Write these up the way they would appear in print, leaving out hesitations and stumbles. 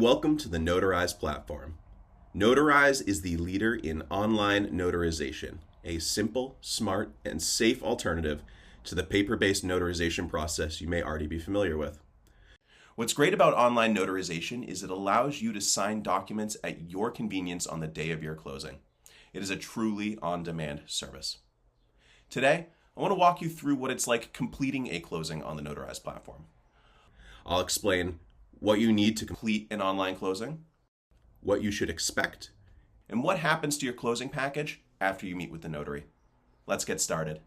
Welcome to the Notarize platform. Notarize is the leader in online notarization, a simple, smart, and safe alternative to the paper-based notarization process you may already be familiar with. What's great about online notarization is it allows you to sign documents at your convenience on the day of your closing. It is a truly on-demand service. Today, I want to walk you through what it's like completing a closing on the Notarize platform. I'll explain what you need to complete an online closing, what you should expect, and what happens to your closing package after you meet with the notary. Let's get started.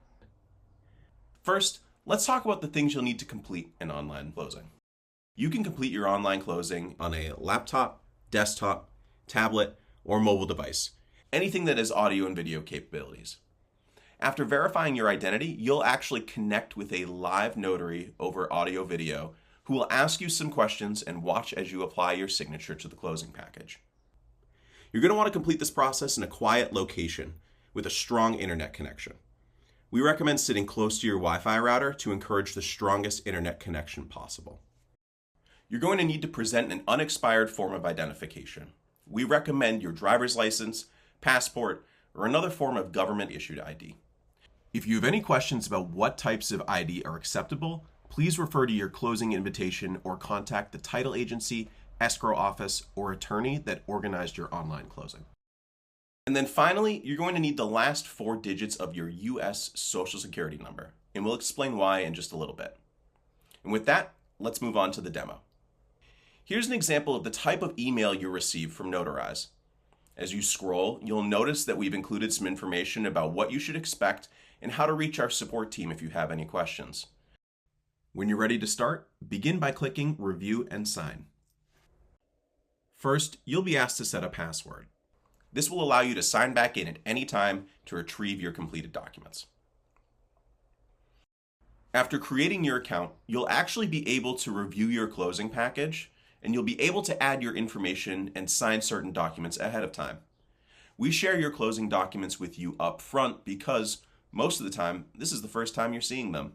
First, let's talk about the things you'll need to complete an online closing. You can complete your online closing on a laptop, desktop, tablet, or mobile device, anything that has audio and video capabilities. After verifying your identity, you'll actually connect with a live notary over audio-video who will ask you some questions and watch as you apply your signature to the closing package. You're going to want to complete this process in a quiet location with a strong internet connection. We recommend sitting close to your Wi-Fi router to encourage the strongest internet connection possible. You're going to need to present an unexpired form of identification. We recommend your driver's license, passport, or another form of government-issued ID. If you have any questions about what types of ID are acceptable, please refer to your closing invitation or contact the title agency, escrow office, or attorney that organized your online closing. And then finally, you're going to need the last 4 digits of your U.S. Social Security number, and we'll explain why in just a little bit. And with that, let's move on to the demo. Here's an example of the type of email you receive from Notarize. As you scroll, you'll notice that we've included some information about what you should expect and how to reach our support team if you have any questions. When you're ready to start, begin by clicking Review and Sign. First, you'll be asked to set a password. This will allow you to sign back in at any time to retrieve your completed documents. After creating your account, you'll actually be able to review your closing package, and you'll be able to add your information and sign certain documents ahead of time. We share your closing documents with you up front because most of the time, this is the first time you're seeing them.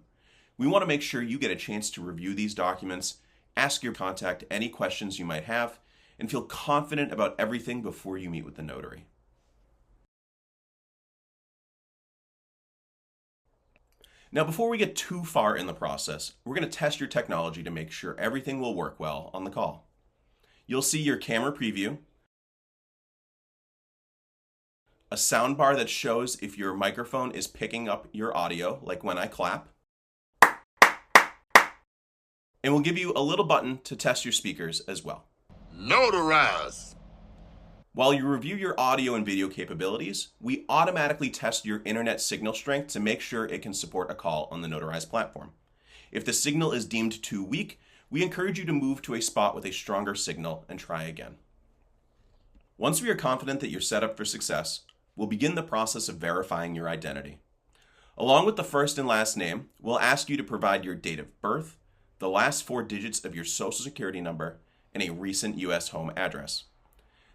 We want to make sure you get a chance to review these documents, ask your contact any questions you might have, and feel confident about everything before you meet with the notary. Now, before we get too far in the process, we're going to test your technology to make sure everything will work well on the call. You'll see your camera preview, a sound bar that shows if your microphone is picking up your audio, like when I clap, and we'll give you a little button to test your speakers as well. Notarize. While you review your audio and video capabilities, we automatically test your internet signal strength to make sure it can support a call on the Notarize platform. If the signal is deemed too weak, we encourage you to move to a spot with a stronger signal and try again. Once we are confident that you're set up for success, we'll begin the process of verifying your identity. Along with the first and last name, we'll ask you to provide your date of birth, the last 4 digits of your Social Security number, and a recent U.S. home address.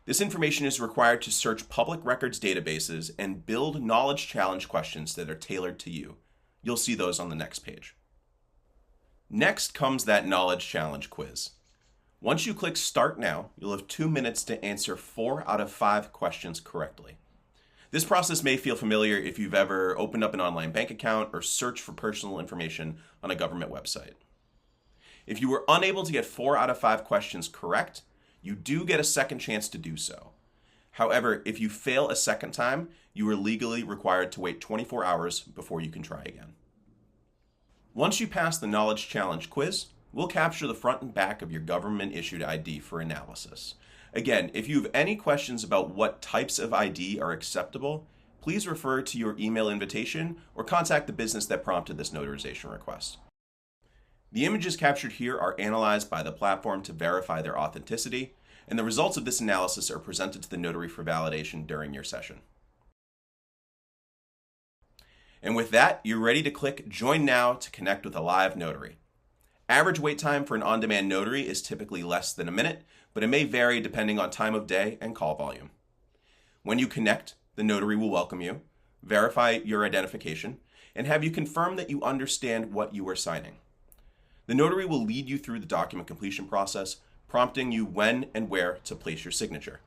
This information is required to search public records databases and build knowledge challenge questions that are tailored to you. You'll see those on the next page. Next comes that knowledge challenge quiz. Once you click Start Now, you'll have 2 minutes to answer 4 out of 5 questions correctly. This process may feel familiar if you've ever opened up an online bank account or searched for personal information on a government website. If you were unable to get 4 out of 5 questions correct, you do get a second chance to do so. However, if you fail a second time, you are legally required to wait 24 hours before you can try again. Once you pass the Knowledge Challenge quiz, we'll capture the front and back of your government-issued ID for analysis. Again, if you have any questions about what types of ID are acceptable, please refer to your email invitation or contact the business that prompted this notarization request. The images captured here are analyzed by the platform to verify their authenticity, and the results of this analysis are presented to the notary for validation during your session. And with that, you're ready to click Join Now to connect with a live notary. Average wait time for an on-demand notary is typically less than a minute, but it may vary depending on time of day and call volume. When you connect, the notary will welcome you, verify your identification, and have you confirm that you understand what you are signing. The notary will lead you through the document completion process, prompting you when and where to place your signature.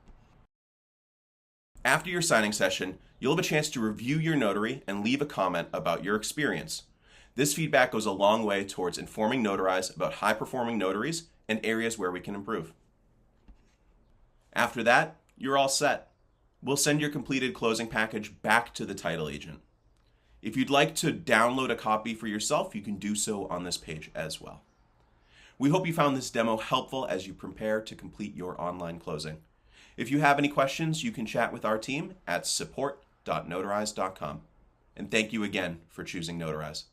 After your signing session, you'll have a chance to review your notary and leave a comment about your experience. This feedback goes a long way towards informing Notarize about high-performing notaries and areas where we can improve. After that, you're all set. We'll send your completed closing package back to the title agent. If you'd like to download a copy for yourself, you can do so on this page as well. We hope you found this demo helpful as you prepare to complete your online closing. If you have any questions, you can chat with our team at support.notarize.com. And thank you again for choosing Notarize.